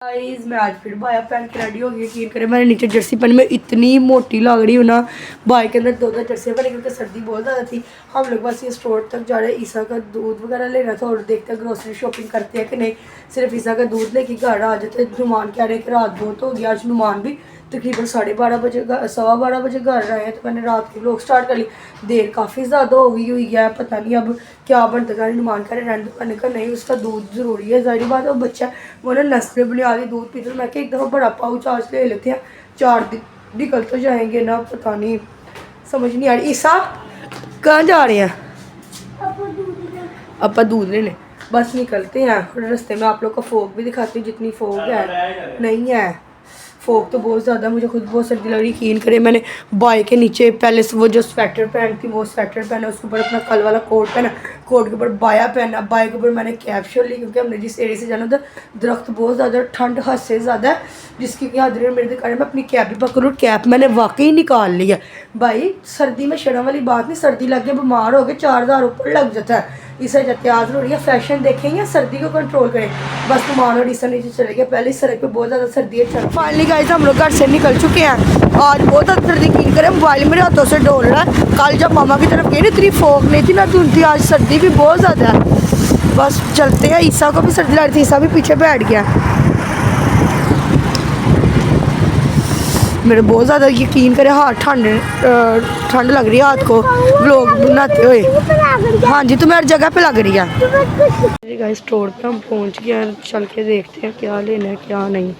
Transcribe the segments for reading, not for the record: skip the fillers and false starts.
Guys मैं आज फिर बाया पहन के रेडी हो गई। यकीन करें मैंने नीचे जर्सी पहनी, मैं इतनी मोटी लग रही हूँ ना। बाई के अंदर दो जर्सियाँ पहनी क्योंकि सर्दी बहुत ज़्यादा थी। हम लोग बस ये स्टोर तक जा रहे हैं, ईसा का दूध वगैरह लेना था और देखते हैं ग्रोसरी शॉपिंग करते हैं कि नहीं। सिर्फ ईसा का दूध लेके घर आ जाते। नुमान कह रहे हैं कि रात बहुत हो गया। आज नुमान भी तकरीबन 12:30 बजे 12:15 बजे घर आए हैं, तो मैंने रात के व्लॉग स्टार्ट कर ली। देर काफ़ी ज़्यादा हो गई हुई है, पता नहीं अब क्या बनता है। नुमान कह रहे रेंट करने का नहीं, उसका दूध ज़रूरी है, जाहिर बात है। वो बच्चा वो ना नस्ल बुनियादी दूध पीते, मैं क्या एक दफ़ा बड़ा पाउच आज ले लेते हैं, 4 दिन निकल तो जाएंगे ना, पता नहीं समझ नहीं आ रही। ईसा कहाँ जा रहे हैं? अपा दूध लेने बस निकलते हैं। रास्ते में आप लोग को फोग भी दिखाती हूँ, जितनी फोग है नहीं है। फोग तो बहुत ज़्यादा, मुझे खुद बहुत सर्दी लग रही। यकीन करें मैंने बाइक के नीचे पहले से वो जो स्वेटर पहनी थी वो स्वेटर पहना, उसके ऊपर अपना कल वाला कोट पहना, कोट के ऊपर बाया पहना, बाया के ऊपर मैंने कैप शोल ली क्योंकि हमने जिस एरिया से जाना था दरख्त बहुत ज़्यादा, ठंड हद से ज़्यादा है, जिसकी हद मेरे कारण मैं अपनी कैप भी पकड़ूँ। कैप मैंने वाकई निकाल लिया भाई। सर्दी में शर्म वाली बात नहीं, सर्दी लग के बीमार हो गए 4000 ऊपर लग जाता है। इसे जत्याज हो रही है, फैशन देखें या सर्दी को कंट्रोल करें। बस तुमान और ईसा नीचे चले गए, पहले सड़क पे बहुत ज़्यादा सर्दी है। फाइनली गाइस हम लोग घर से निकल चुके हैं। आज बहुत ज़्यादा सर्दी, यकीन करें मोबाइल मेरे हाथों से डोल रहा है। कल जब मामा की तरफ गई ना इतनी फोक नहीं थी ना धुंध थी, आज सर्दी भी बहुत ज़्यादा है। बस चलते हैं। ईसा को भी सर्दी लग रही थी, ईसा भी पीछे बैठ गया। मेरे बहुत ज़्यादा यकीन करें हाथ ठंड लग रही है हाथ को व्लॉग बनाते हुए। हाँ जी, तुम्हें हर जगह पे लग रही है। गाइस स्टोर पे हम पहुंच गए हैं, चल के देखते हैं क्या लेना है क्या नहीं।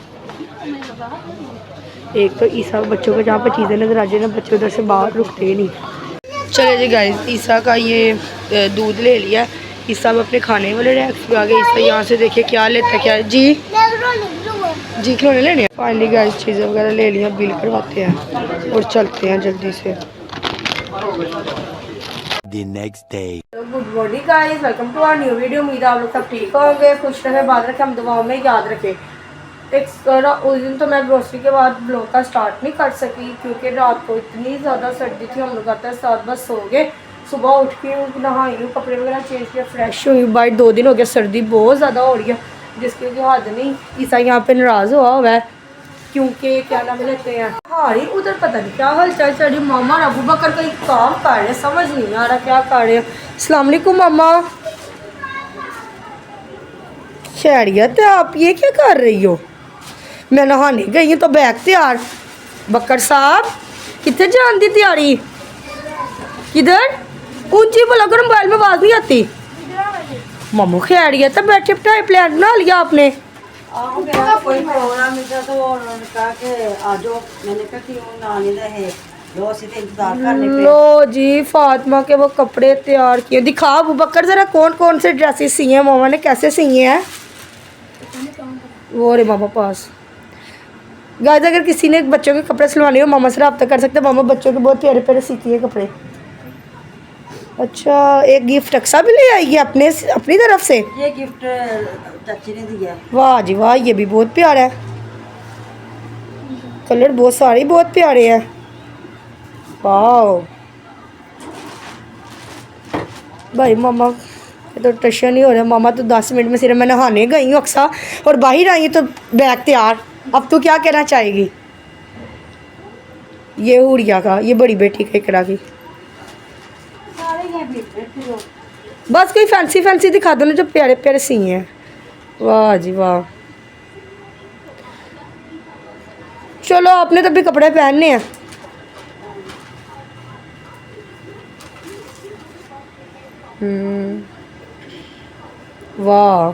एक तो ईसा बच्चों को जहाँ पर चीज़ें नजर आ जाए ना, बच्चे उधर से बाहर रुकते ही नहीं। चले जी गाइस, ईसा का ये दूध ले लिया। ईसा अपने खाने वाले रैक्स पे आ गए। ईसा यहाँ से देखिए क्या लेता है। क्या जी खिलौने लेने हैं। फाइनली गाइस चीज़ें वगैरह ले लिया, बिल करवाते हैं और चलते हैं जल्दी से। The next day. Good morning guys, welcome to our new video. उम्मीद है आप लोग सब ठीक होंगे, खुश रहे, बात रखें, हम दुआओं में याद रखें। उस दिन तो मैं ग्रोसरी के बाद ब्लॉग का स्टार्ट नहीं कर सकी क्योंकि रात को इतनी ज़्यादा सर्दी थी। हम लोग आता है 7 बजे सो गए। सुबह उठ के नहाई हूँ, कपड़े वगैरह चेंज किया, फ्रेश हुई। भाई 2 दिन हो गया, सर्दी बहुत ज़्यादा हो रही है जिसकी हद नहीं। ईसा यहाँ पे नाराज़ हुआ है क्योंकि क्या नाम लेते हैं हारी उधर पता नहीं क्या हाल चाल चल रही। मामा और अबू बकर कोई काम कर रहे, समझ नहीं आ रहा क्या कर रहे। अस्सलाम वालेकुम मामा, खैरियत है? आप ये क्या कर रही हो? मैं नहाने गई हूँ तो बैग तैयार। बकर साहब कितने जान दी तैयारी? किधर? ऊंची बोला करो, मोबाइल में आवाज़ नहीं आती। मामू खैरियत है? बैठे बिठाए प्लान बना लिया आपने? कोई प्रोग्राम था तो उन्होंने कहा कि आ जाओ। मैंने कहा कि वो नानी रहे इंतजार करने पे। लो जी फातिमा के वो कपड़े तैयार किए, दिखा अबू बकर जरा कौन कौन से ड्रेसेस सिए हैं मामा ने, कैसे सिए हैं वो रे मामा पास। गाइस अगर किसी ने बच्चों के कपड़े सिलवाने हो मामा से रब्ता कर सकते हैं। मामा बच्चों के बहुत प्यारे प्यारे सीती है कपड़े। अच्छा, एक गिफ्ट अक्सा भी ले आई है अपनी तरफ से। ये गिफ्ट चाची ने दिया। वाह जी वाह, ये भी बहुत प्यारा है, कलर बहुत सारे बहुत प्यारे हैं। वाह भाई मामा तो टशन नहीं हो रहा। मामा तो 10 मिनट में सिर्फ मैं नहाने गई हूँ अक्सा और बाहर आई तो बैग तैयार। अब तो क्या कहना चाहेगी? ये उड़िया का, ये बड़ी बेटी का इकरा की। बस कोई फैंसी फैंसी दिखा दो ना जो प्यारे प्यारे सी हैं। वाह जी वाह, चलो आपने तो भी कपड़े पहनने हैं। वाह,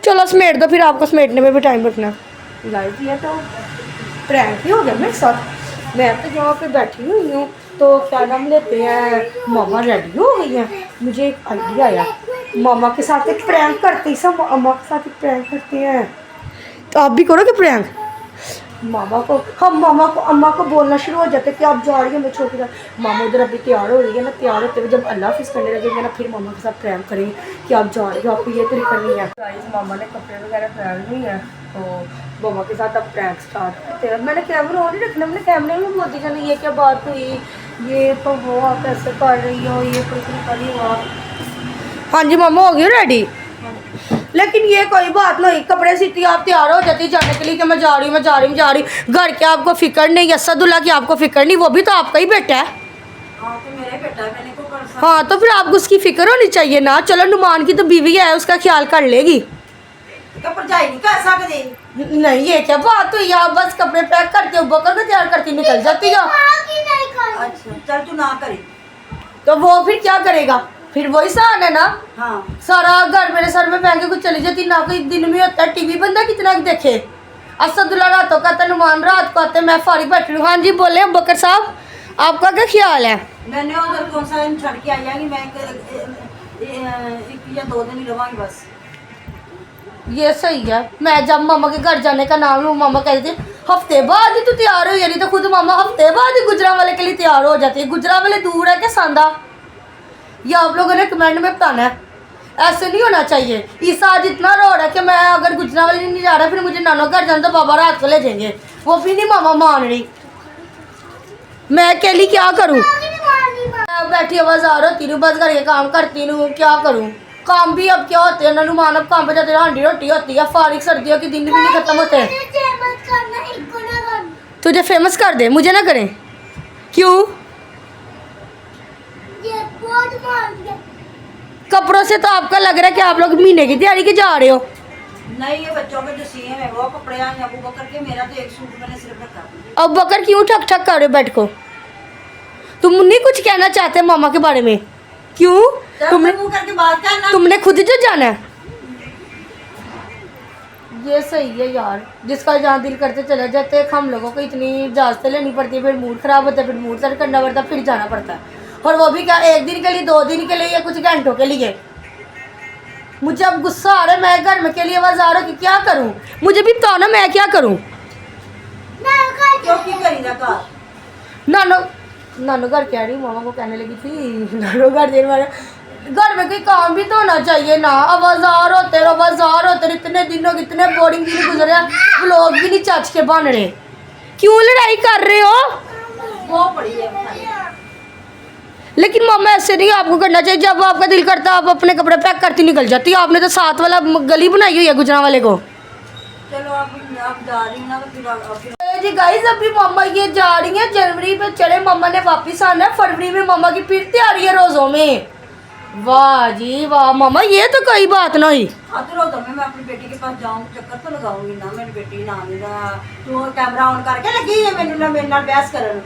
चलो समेट दो फिर, आपको समेटने में भी टाइम रखना। गाइस ये तो प्रैंक ही हो गया मेरे साथ। मैं तो यहाँ पे बैठी हुई हूँ तो क्या नाम लेते हैं मामा रेडी हो गई हैं। मुझे एक आइडिया आया, मामा के साथ एक प्रैंक करते हैं, सब अम्मा के साथ एक प्रैंक करते हैं। तो आप भी करोगे प्रैंक? मामा को हम अम्मा को बोलना शुरू हो जाते कि आप जा रही हो, मैं छोटी जा। मामा उधर अभी तैयार हो रही है ना, तैयार होते हुए जब अल्लाह हाफिज़ करने लगेंगे ना फिर मामा के साथ प्रैंक करेंगे कि आप जा रही हो, आपको ये तो नहीं करनी है। गाइस मामा ने कपड़े वगैरह पहन ली है तो मामा के साथ अब प्रैंक स्टार्ट करते हैं। मैंने कैमरा ऑन ही रखना, मैंने कैमरे में बोलती जाना ये क्या बात हुई, ये तो वो आप ऐसे कर रही हो, ये कोई तरीका नहीं हुआ। हाँ जी मामा हो गई रेडी। लेकिन ये कोई बात नहीं, कपड़े सीती आप तैयार हो जाती जाने के लिए कि मैं जा रही हूँ। घर के आपको फिक्र नहीं, असदुल्ला की आपको फिक्र नहीं, वो भी तो आपका ही बेटा है। हाँ तो मेरा ही बेटा है, मैंने को कर सकता। हाँ तो फिर आपको उसकी फिक्र होनी चाहिए ना। चलो नुमान की तो बीवी है, उसका ख्याल कर लेगी। तो भरजाई नहीं कर सकती। नहीं ये क्या बात हुई, आप बस कपड़े पैक करते हो, बकर को तैयार करती निकल जाती हो। अच्छा चल तू ना करी। तो वो फिर क्या करेगा, फिर वही सहन है ना। हाँ सारा घर मेरे सर में पहन के कुछ चली जाती ना, कोई दिन में होता है टीवी बंदा कितना देखे। असदुल्ला रातों का आता, नुमान रात को आते, मैं फारिग बैठी हूँ। हाँ जी बोले बकर साहब, आपका क्या ख्याल है? मैंने उधर कौन सा दिन छड़ के आई है कि मैं एक या 2 दिन ही रवांगी बस। ये सही है। मैं जब मामा के घर जाने का नाम लूँ, मामा कहती थी हफ्ते बाद ही तू तैयार हो, यानी तो खुद मामा हफ्ते बाद ही गुजरांवाले के लिए तैयार हो जाती है। गुजरांवाले दूर है क्या सांदा? ये आप लोगों ने कमेंट में बताना है, ऐसे नहीं होना चाहिए। ईसा आज इतना रो रहा है कि मैं अगर गुजरांवाले नहीं जा रहा फिर मुझे नानो घर जाना, तो बाबा रात को ले जाएंगे। वो भी नहीं मामा मान रही, मैं अकेली क्या करूँ? मैं बैठी बाजार होती हूँ, बस घर के काम करती हूँ, क्या करूँ? काम भी अब क्या होते हैं, नुमान अब काम पे जाते हैं, हांडी रोटी होती है, फारिग सर्दियों के दिन भी नहीं खत्म होते हैं। तुझे फेमस कर दे, मुझे ना करें क्यों? कपड़ों से तो आपका लग रहा है कि आप लोग महीने की तैयारी के जा रहे हो। नहीं ये बच्चों के जो सीए हैं वो कपड़े हैं अबू बकर के, मेरा तो एक सूट मैंने सिर्फ रखा। अब बकर क्यों ठक ठक कर रहे हो बेड को? तुम नहीं कुछ कहना चाहते मामा के बारे में? क्यों? तुमने मुंह करके बात करना। तुमने खुद जो जाना है। ये सही है यार, जिसका जहाँ दिल करते चले जाते हैं। हम लोगों को इतनी इजाजतें लेनी पड़ती है, फिर मूड खराब होता है, फिर मूड सेट करना पड़ता है, फिर जाना पड़ता है। और वो भी क्या 1 दिन के लिए, 2 दिन के लिए, या कुछ घंटों के लिए। मुझे अब गुस्सा आ रहा है, मैं घर में के लिए बाजार की क्या करूं? मुझे भी बताओ ना मैं क्या करूं? क्योंकि करी ना कर। नानो घर कह रही, मामा को कहने लगी थी नानो घर देने वाले। घर में कोई काम भी तो होना चाहिए ना। अब बाजार होते रहो, इतने दिनों कितने बोरिंग दिन गुजरे हैं, लोग भी नहीं चच के बन रहे। क्यों लड़ाई कर रहे हो? वो पड़ी है। लेकिन मामा ऐसे नहीं आपको करना चाहिए। जब आपका दिल करता है आप अपने कपड़े पैक करती निकल जाती है। आपने तो साथ वाला गली बनाई हुई है गुजरांवाले को। चलो आप जा रही हो ना तो फिर जी गाइस, अभी मामा ये जा रही है, जनवरी पे चढ़े मामा ने वापस आना है, फरवरी में मामा की फिर तैयारी है रोज़ों में। वाह जी वाह मामा, ये तो कोई बात नहीं। हाँ तो रोज़ों में मैं अपनी बेटी के पास जाऊँगी, चक्कर तो लगाऊंगी ना। मेरी बेटी ना मेरा तू कैमरा ऑन करके लगी है मैंने ना मेरे नाल बहस करन।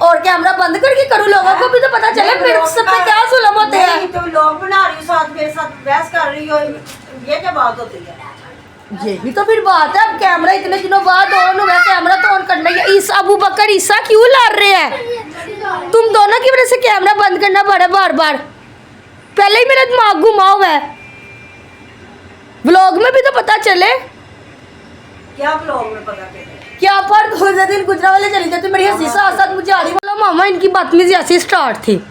और कैमरा बंद करके करूँ, लोगों को भी तो पता चले मेरे सब पे क्या जुल्म होते हैं। तो लोग बना रही हो साथ, मेरे साथ बहस कर रही हो, ये क्या बात होती है? यही तो फिर बात है। अब कैमरा इतने दिनों बाद ऑन हुआ, कैमरा तो ऑन करना ही है। इस अबू बकर ईसा क्यों लड़ रहे हैं? तुम दोनों की वजह से कैमरा बंद करना पड़ा बार बार। पहले ही मेरा दिमाग घुमा हुआ है, व्लॉग में भी तो पता चले। क्या ब्लॉग में पता चले? क्या पर 2 दिन गुजरांवाले चली जाती, मेरी हंसी साथ मुझे आ रही। बोला मामा इनकी बदतमीजी ऐसी स्टार्ट थी।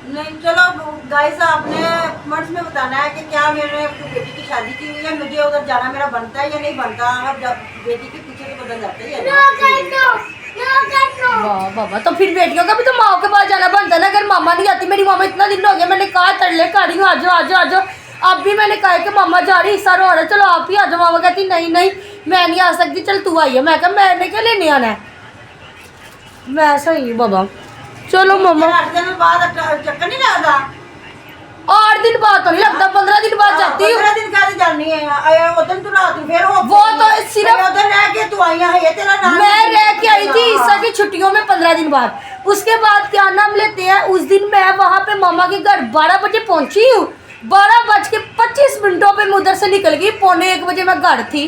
नहीं चलो गाइस, आपने कमेंट्स में बताना है कि क्या मेरे अपनी बेटी की शादी की हुई है, मुझे उधर जाना मेरा बनता है या नहीं बनता। अब बेटी के पीछे तो बदल जाते हैं। वाह बाबा, तो फिर बेटियों का भी तो माँ के पास जाना बनता है ना। अगर मामा नहीं आती, मेरी मामा इतना दिन हो गया, मैंने कहा तरले कर रही हूँ आ जाओ। अब भी मैंने कहा कि मामा जा रही, इस रो रहा, चलो आप ही आ जाओ। मामा कहती नहीं मैं नहीं आ सकती, चल तू आई है। मैं कहा मैंने क्या लेने आना है, मैं सही बाबा। चलो मामा 8 दिन बाद चक्कर नहीं लगता। 8 दिन बाद तो नहीं लगता, 15 दिन बाद जाती हूँ। 15 दिन का जानी है उधर तू रात फिर वो तो सिर्फ उधर रह के तू आई है, तेरा नाम मैं रह के आई थी ईसा की छुट्टियों में 15 दिन बाद। उसके बाद क्या नाम लेते हैं, उस दिन मैं वहाँ पे मामा के घर 12 बजे पहुँची हूँ। 12:25 पे मैं उधर से निकल गई, 12:45 बजे मैं घर थी।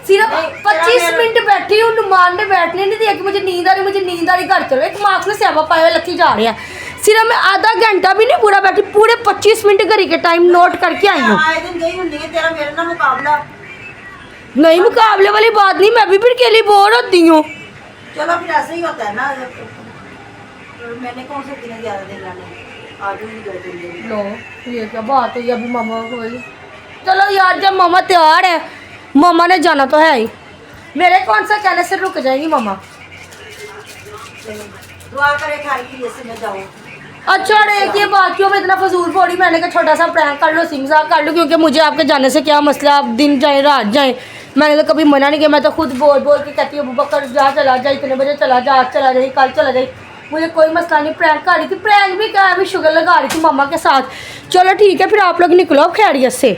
सिर्फ 25 मिनट बैठी हूँ, नुमान ने बैठने नहीं दिया कि मुझे नींद आ रही घर चलो। एक मार्क्स में स्यापा पाया लथी जा रहा है। सिर्फ मैं आधा घंटा भी नहीं पूरा बैठी, पूरे 25 मिनट घड़ी के टाइम नोट करके आई हूँ। आए दिन गई होंगी तेरा मेरे ना मुकाबला। नहीं मुकाबले वाली बात नहीं, मैं भी फिर अकेली बोर होती हूँ। चलो फिर ऐसे ही होता है ना। मैंने कौन से दिन ज्यादा दिन लाने, आज भी 2 दिन। लो ये क्या बात हुई अभी मामा को हुई। चलो यार, जब मामा तैयार है, मामा ने जाना तो है ही, मेरे कौन सा कहने से रुक जाएगी मामा। दुआ करे खाली लिए से मैं जाऊँ। अच्छा एक ये बात क्यों मैं इतना फजूल फोड़ी, मैंने कहा छोटा सा प्रैंक कर लो, सिंग साग कर लो, क्योंकि मुझे आपके जाने से क्या मसला, आप दिन जाए रात जाए, मैंने तो कभी मना नहीं किया। मैं तो खुद बोल बोल के कहती हूँ बकर जा, चला जा, इतने बजे चला जा, आज चला जाए, कल चला जाए, मुझे कोई मसला नहीं। प्रैंक कर रही थी, प्रैंक भी क्या, अभी शुगर लगा रही थी मामा के साथ। चलो ठीक है फिर आप लोग निकलो अब खैरियत से।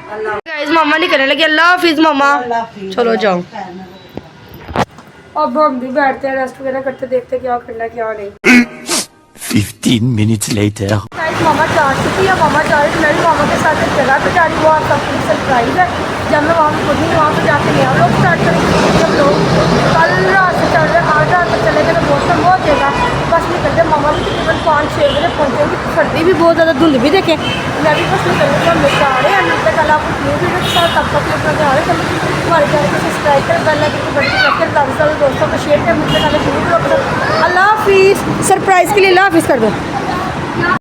गाइस मामा निकलने लगे, अल्लाह हाफिज मामा, चलो जाओ। अब हम भी बैठते हैं, रेस्ट वगैरह करते, देखते क्या करना क्या नहीं। 15 minutes later. गाइस मामा जा चुकी है, मामा जा रही थी, मैं भी मामा के साथ एक जगह पे जा रही हूँ, वो आपका पूरी सरप्राइज है। जब मैं वहाँ खुद नहीं, वहाँ पे जाके नया लोग स्टार्ट करेंगे। जब लोग कल रात से चल रहे, आज रात तक चले गए तो मौसम हो जाएगा, बस निकलते। मामा भी तकरीबन 5-6 बजे पहुँचेंगे, सर्दी भी बहुत ज़्यादा, धुंध भी देखें। मैं भी बस निकलने हम लोग जा रहे हैं, मिलते कल आपको न्यू वीडियो के साथ, तब तक अपना ध्यान रखें, हमारे चैनल को सब्सक्राइब करें, बेल आइकन को बटन रखें, ज़्यादा से ज़्यादा दोस्तों को शेयर करें, मिलते कल वीडियो। अल्लाह हाफिज़, सरप्राइज़ के लिए अल्लाह हाफिज़ कर दो।